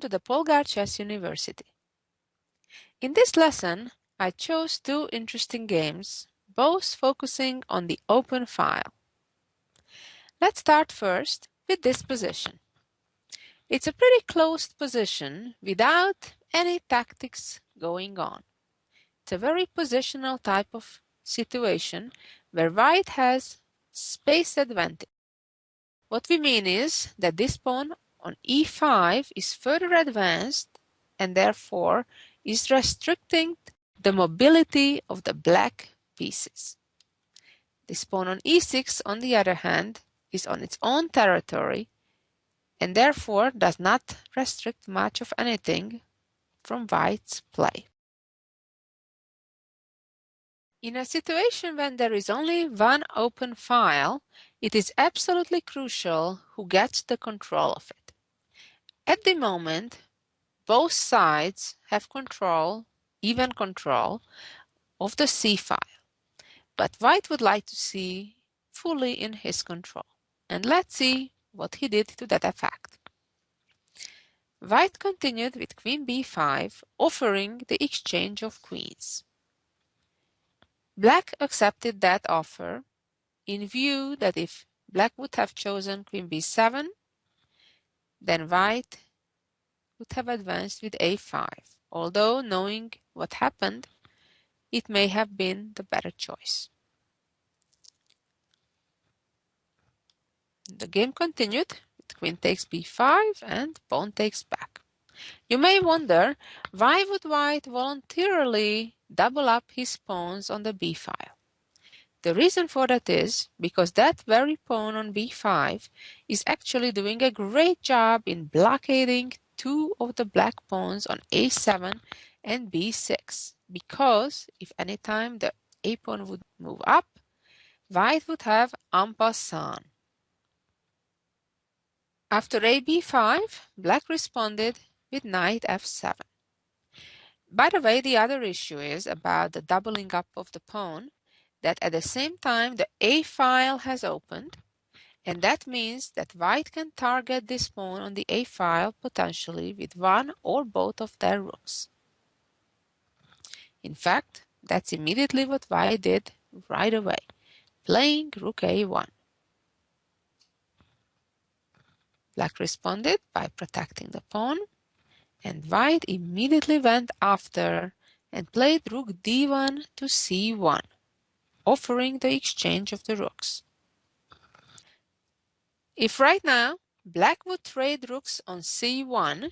to the Polgar Chess University. In this lesson, I chose two interesting games, both focusing on the open file. Let's start first with this position. It's a pretty closed position without any tactics going on. It's a very positional type of situation where white has space advantage. What we mean is that this pawn on e5 is further advanced and therefore is restricting the mobility of the black pieces. This pawn on e6, on the other hand, is on its own territory and therefore does not restrict much of anything from white's play. In a situation when there is only one open file, it is absolutely crucial who gets the control of it. At the moment, both sides have control, even control, of the C file, but white would like to see fully in his control. And let's see what he did to that effect. White continued with queen b5, offering the exchange of queens. Black accepted that offer in view that if black would have chosen queen b7, then white would have advanced with a5, although knowing what happened, it may have been the better choice. The game continued with queen takes b5 and pawn takes back. You may wonder, why would white voluntarily double up his pawns on the b file? The reason for that is because that very pawn on b5 is actually doing a great job in blockading two of the black pawns on a7 and b6, because if any time the a pawn would move up, white would have en passant. After a b5, black responded with knight f7. By the way, the other issue is about the doubling up of the pawn, that at the same time the a file has opened, and that means that white can target this pawn on the a file potentially with one or both of their rooks. In fact, that's immediately what white did right away, playing rook a1. Black responded by protecting the pawn, and white immediately went after and played rook d1 to c1, offering the exchange of the rooks. If right now black would trade rooks on c1,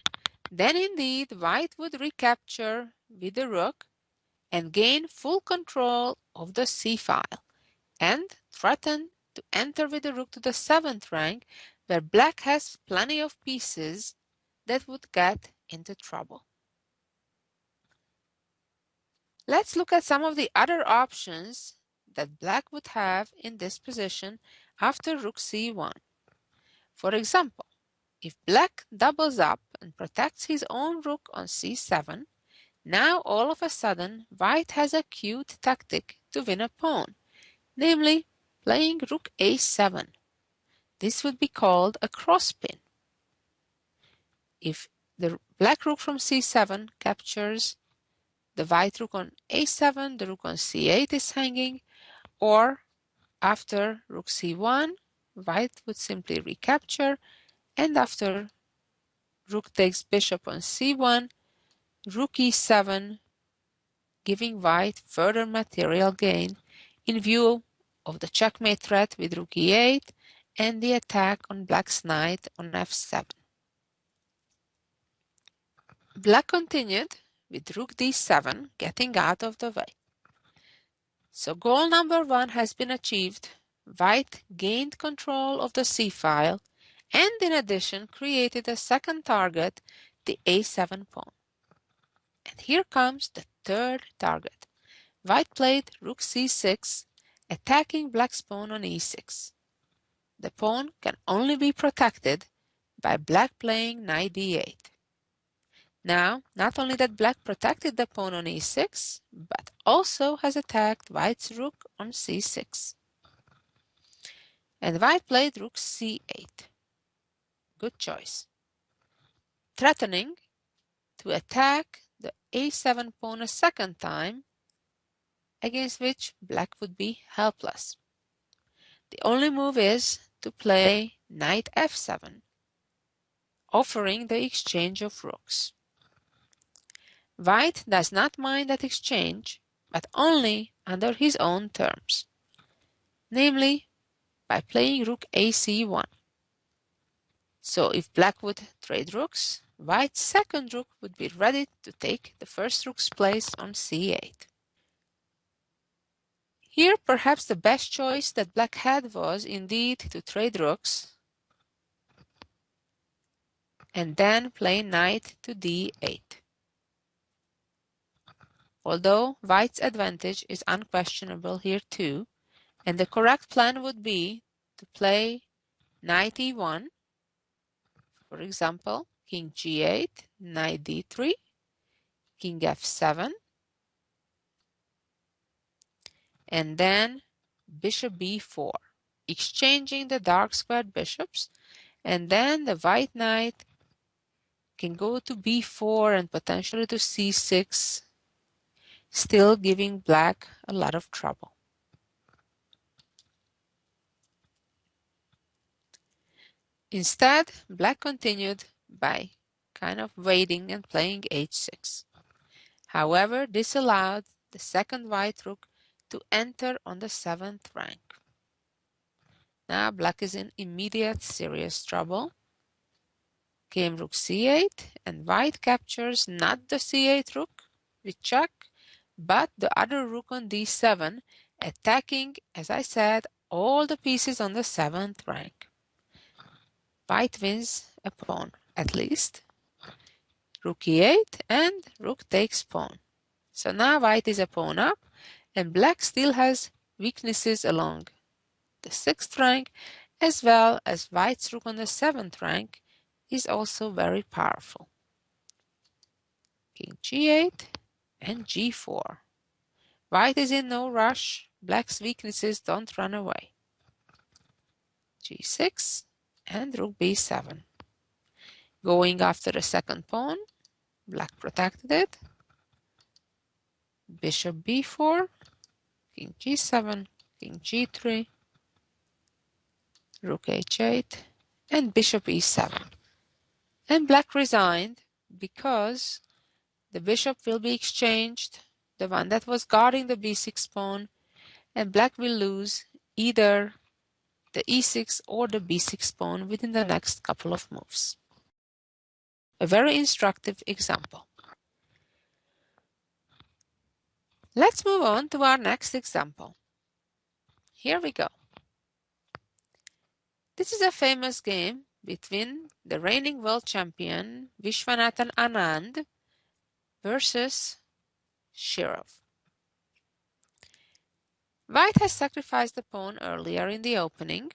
then indeed white would recapture with the rook and gain full control of the c file and threaten to enter with the rook to the 7th rank, where black has plenty of pieces that would get into trouble. Let's look at some of the other options that black would have in this position after rook c1. For example, if black doubles up and protects his own rook on c7, now all of a sudden white has a cute tactic to win a pawn, namely playing rook a7. This would be called a crosspin. If the black rook from c7 captures the white rook on a7, the rook on c8 is hanging, or after rook c1, white would simply recapture, and after rook takes bishop on c1, rook e7, giving white further material gain in view of the checkmate threat with rook e8 and the attack on black's knight on f7. Black continued with rook d7, getting out of the way. So goal number 1 has been achieved. White gained control of the c file and in addition created a second target, the a7 pawn. And here comes the third target. White played rook c6, attacking black's pawn on e6. The pawn can only be protected by black playing knight d8. Now, not only that black protected the pawn on e6, but also has attacked white's rook on c6. And white played rook c8. Good choice. Threatening to attack the a7 pawn a second time, against which black would be helpless. The only move is to play knight f7, offering the exchange of rooks. White does not mind that exchange, but only under his own terms, namely by playing rook ac1. So if black would trade rooks, white's second rook would be ready to take the first rook's place on c8. Here perhaps the best choice that black had was indeed to trade rooks and then play knight to d8. Although white's advantage is unquestionable here too, and the correct plan would be to play knight e1, for example, king g8, knight d3, king f7, and then bishop b4, exchanging the dark squared bishops, and then the white knight can go to b4 and potentially to c6, still giving black a lot of trouble. Instead, black continued by kind of waiting and playing h6. However, this allowed the second white rook to enter on the 7th rank. Now black is in immediate serious trouble. Came rook c8, and white captures not the c8 rook with check, but the other rook on d7, attacking, as I said, all the pieces on the 7th rank. White wins a pawn, at least. Rook e8, and rook takes pawn. So now white is a pawn up, and black still has weaknesses along the 6th rank, as well as white's rook on the 7th rank is also very powerful. King g8 and g4. White is in no rush. Black's weaknesses don't run away. g6 and rook b7. Going after the second pawn, black protected it. Bishop b4, king g7, king g3, rook h8, and bishop e7. And black resigned because the bishop will be exchanged, the one that was guarding the b6 pawn, and black will lose either the e6 or the b6 pawn within the next couple of moves. A very instructive example. Let's move on to our next example. Here we go. This is a famous game between the reigning world champion Vishwanathan Anand versus Shirov. White has sacrificed the pawn earlier in the opening,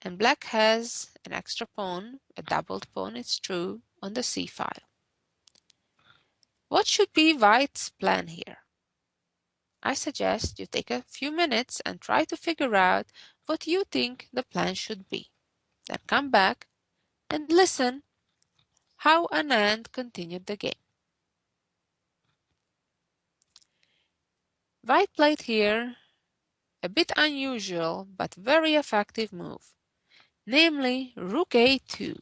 and black has an extra pawn, a doubled pawn, it's true, on the c file. What should be white's plan here? I suggest you take a few minutes and try to figure out what you think the plan should be. Then come back and listen how Anand continued the game. White played here a bit unusual but very effective move, namely rook a2,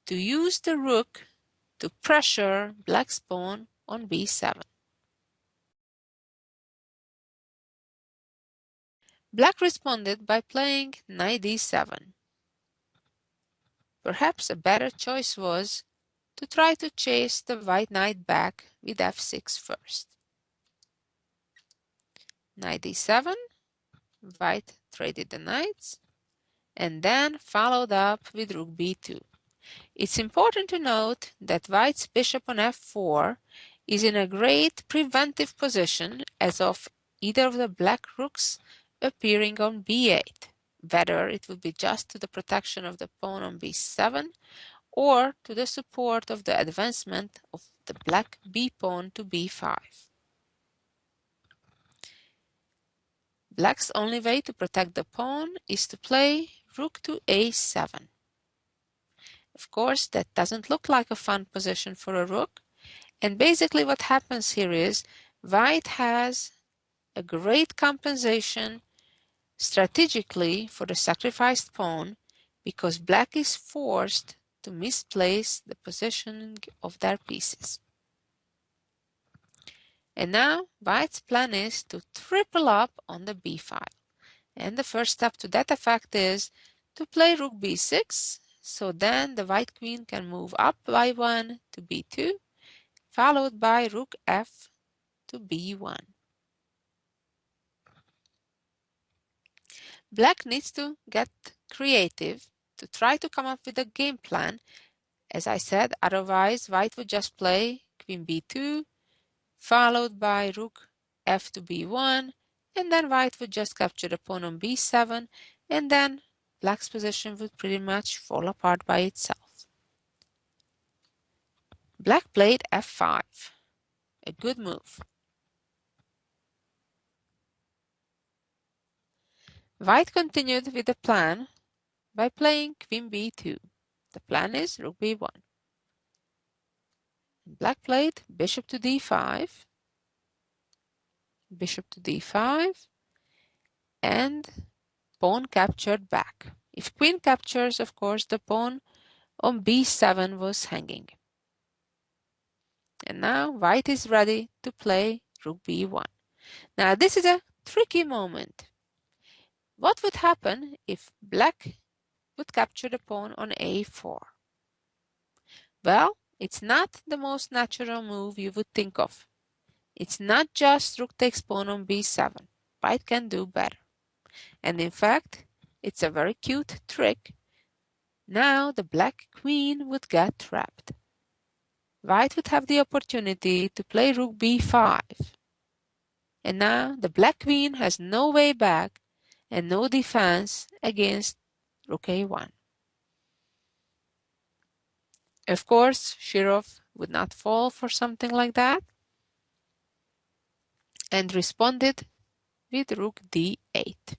to use the rook to pressure black's pawn on b7. Black responded by playing knight d7. Perhaps a better choice was to try to chase the white knight back with f6 first. Knight d7, white traded the knights, and then followed up with rook b2. It's important to note that white's bishop on f4 is in a great preventive position as of either of the black rooks appearing on b8, whether it would be just to the protection of the pawn on b7 or to the support of the advancement of the black b pawn to b5. Black's only way to protect the pawn is to play rook to a7. Of course, that doesn't look like a fun position for a rook. And basically what happens here is white has a great compensation strategically for the sacrificed pawn because black is forced to misplace the positioning of their pieces. And now white's plan is to triple up on the b file. And the first step to that effect is to play rook b6, so then the white queen can move up by 1 to b2, followed by rook f to b1. Black needs to get creative to try to come up with a game plan. As I said, otherwise white would just play queen b2, followed by rook f to b1, and then white would just capture the pawn on b7, and then black's position would pretty much fall apart by itself. Black played f5, a good move. White continued with the plan by playing queen b2. The plan is rook b1. Black played bishop to d5, bishop to d5, and pawn captured back. If queen captures, of course, the pawn on b7 was hanging. And now white is ready to play rook b1. Now this is a tricky moment. What would happen if black would capture the pawn on a4? Well, it's not the most natural move you would think of. It's not just rook takes pawn on b7. White can do better. And in fact, it's a very cute trick. Now the black queen would get trapped. White would have the opportunity to play rook b5. And now the black queen has no way back and no defense against rook a1. Of course, Shirov would not fall for something like that and responded with rook d8.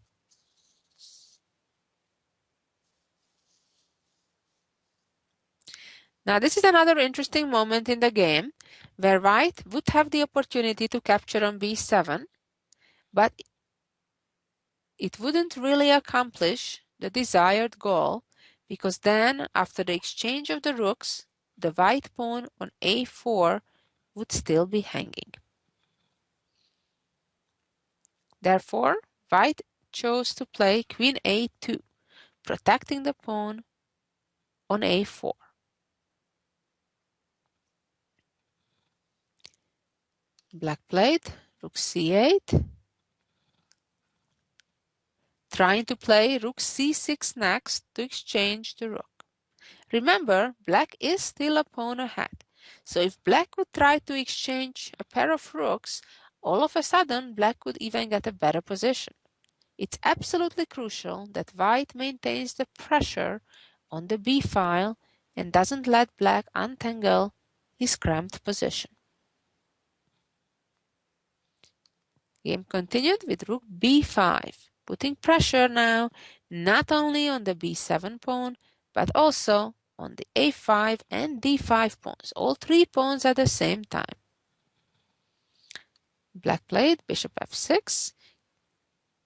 Now this is another interesting moment in the game where white would have the opportunity to capture on b7, but it wouldn't really accomplish the desired goal because then after the exchange of the rooks, the white pawn on a4 would still be hanging. Therefore, white chose to play queen a2, protecting the pawn on a4. Black played rook c8, trying to play rook c6 next to exchange the rook. Remember, black is still a pawn ahead, so if black would try to exchange a pair of rooks, all of a sudden black would even get a better position. It's absolutely crucial that white maintains the pressure on the b file and doesn't let black untangle his cramped position. Game continued with rook b5, putting pressure now not only on the b7 pawn, but also on the a5 and d5 pawns, all three pawns at the same time. Black played bishop f6,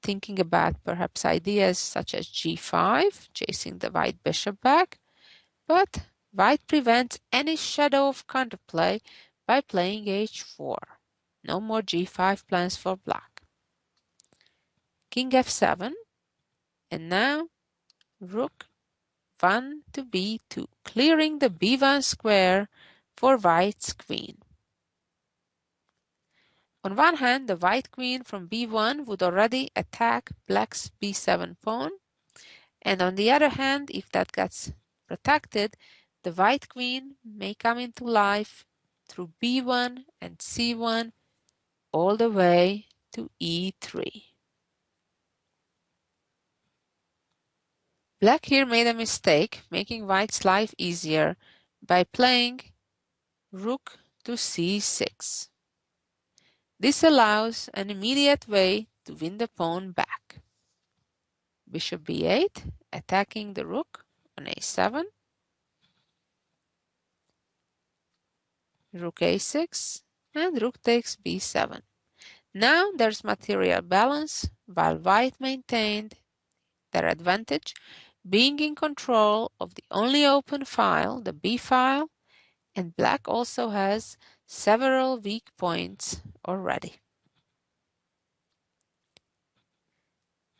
thinking about perhaps ideas such as g5, chasing the white bishop back, but white prevents any shadow of counterplay by playing h4. No more g5 plans for black. King f7, and now rook 1 to b2, clearing the b1 square for white's queen. On one hand, the white queen from b1 would already attack black's b7 pawn, and on the other hand, if that gets protected, the white queen may come into life through b1 and c1 all the way to e3. Black here made a mistake, making white's life easier by playing rook to c6. This allows an immediate way to win the pawn back. Bishop b8, attacking the rook on a7. rook a6, and rook takes b7. Now there's material balance, while white maintained their advantage, being in control of the only open file, the b file, and black also has several weak points already.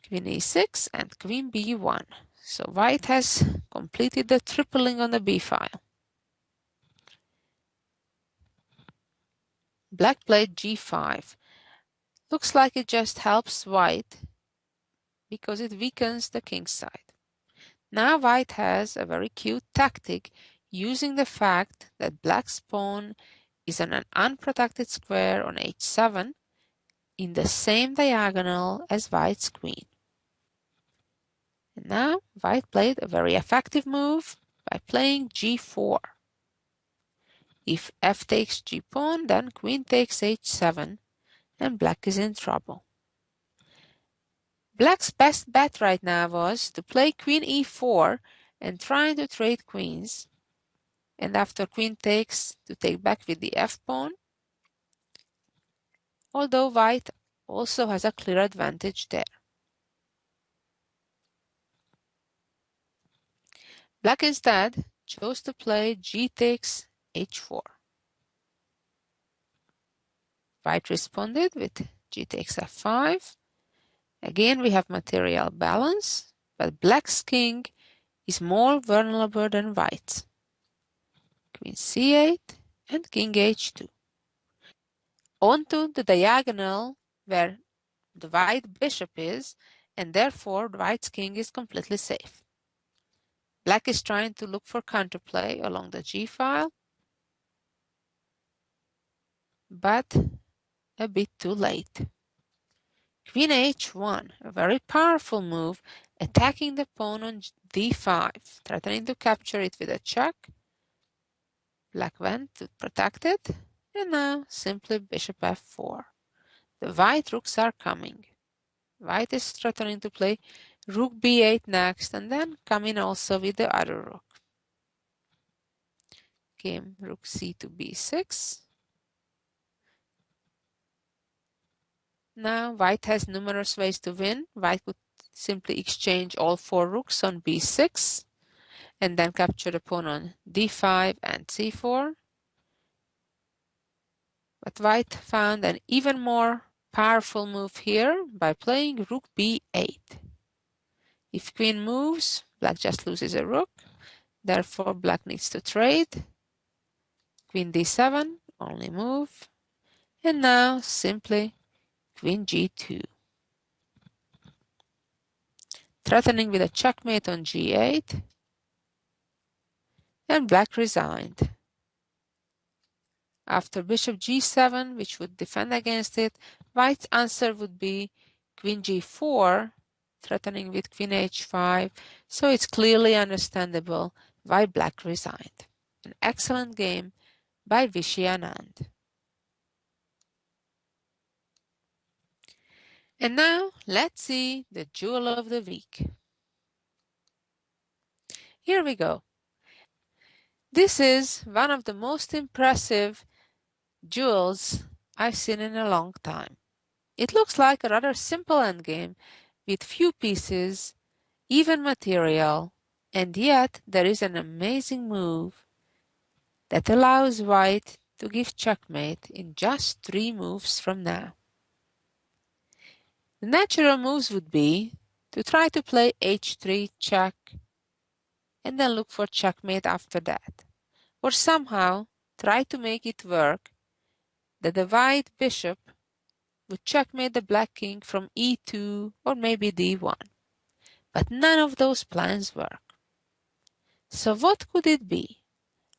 Queen e6 and queen b1. So white has completed the tripling on the b file. Black played g5. Looks like it just helps white because it weakens the king's side. Now white has a very cute tactic using the fact that black's pawn is on an unprotected square on h7 in the same diagonal as white's queen. And now white played a very effective move by playing g4. If f takes g-pawn, then queen takes h7, and black is in trouble. Black's best bet right now was to play queen e4 and try to trade queens, and after queen takes, to take back with the f-pawn, although white also has a clear advantage there. Black instead chose to play g takes h4. White responded with g takes f5. Again, we have material balance, but black's king is more vulnerable than white's. Queen c8 and king h2. Onto the diagonal where the white bishop is, and therefore white's king is completely safe. Black is trying to look for counterplay along the g file, but a bit too late. Queen h1, a very powerful move, attacking the pawn on d5, threatening to capture it with a check. Black went to protect it, and now simply bishop f4. The white rooks are coming. White is threatening to play rook b8 next, and then come in also with the other rook. Came rook c to b6. Now white has numerous ways to win. White could simply exchange all 4 rooks on b6 and then capture the pawn on d5 and c4. But white found an even more powerful move here by playing rook b8. If queen moves, black just loses a rook. Therefore, black needs to trade. Queen d7, only move. And now simply queen g2. Threatening with a checkmate on g8. And black resigned. After bishop g7, which would defend against it, white's answer would be queen g4, threatening with queen h5, so it's clearly understandable why black resigned. An excellent game by Vishy Anand. And now let's see the jewel of the week. Here we go. This is one of the most impressive jewels I've seen in a long time. It looks like a rather simple endgame with few pieces, even material, and yet there is an amazing move that allows white to give checkmate in just 3 moves from now. The natural moves would be to try to play h3 check and then look for checkmate after that, or somehow try to make it work that the white bishop would checkmate the black king from e2 or maybe d1. But none of those plans work. So what could it be?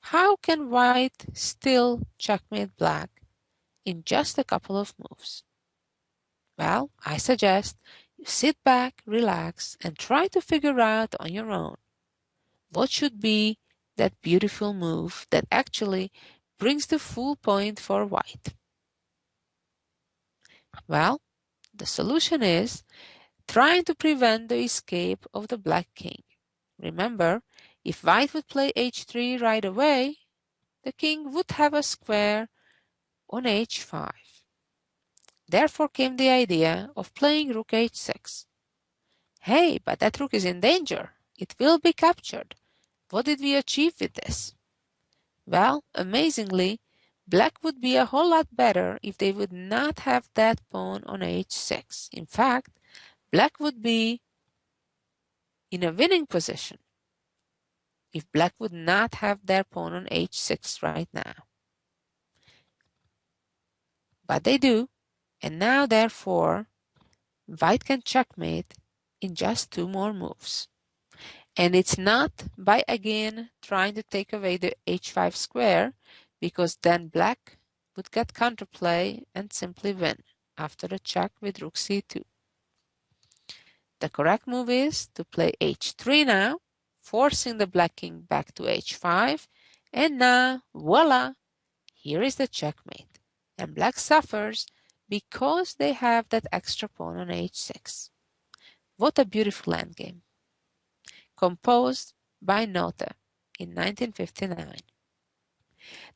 How can white still checkmate black in just a couple of moves? Well, I suggest you sit back, relax, and try to figure out on your own what should be that beautiful move that actually brings the full point for white. Well, the solution is trying to prevent the escape of the black king. Remember, if white would play h3 right away, the king would have a square on h5. Therefore came the idea of playing rook h6. Hey, but that rook is in danger. It will be captured. What did we achieve with this? Well, amazingly, black would be a whole lot better if they would not have that pawn on h6. In fact, black would be in a winning position if black would not have their pawn on h6 right now. But they do, and now therefore white can checkmate in just 2 more moves. And it's not by again trying to take away the h5 square, because then black would get counterplay and simply win after a check with rook c2. The correct move is to play h3 now, forcing the black king back to h5, and now voila, here is the checkmate. And black suffers because they have that extra pawn on h6. What a beautiful endgame. Composed by Nota in 1959.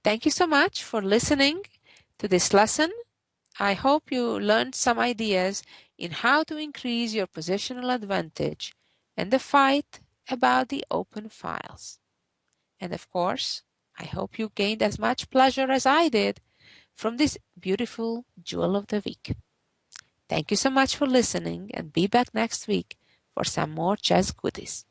Thank you so much for listening to this lesson. I hope you learned some ideas in how to increase your positional advantage and the fight about the open files. And of course, I hope you gained as much pleasure as I did from this beautiful jewel of the week. Thank you so much for listening, and be back next week for some more chess goodies.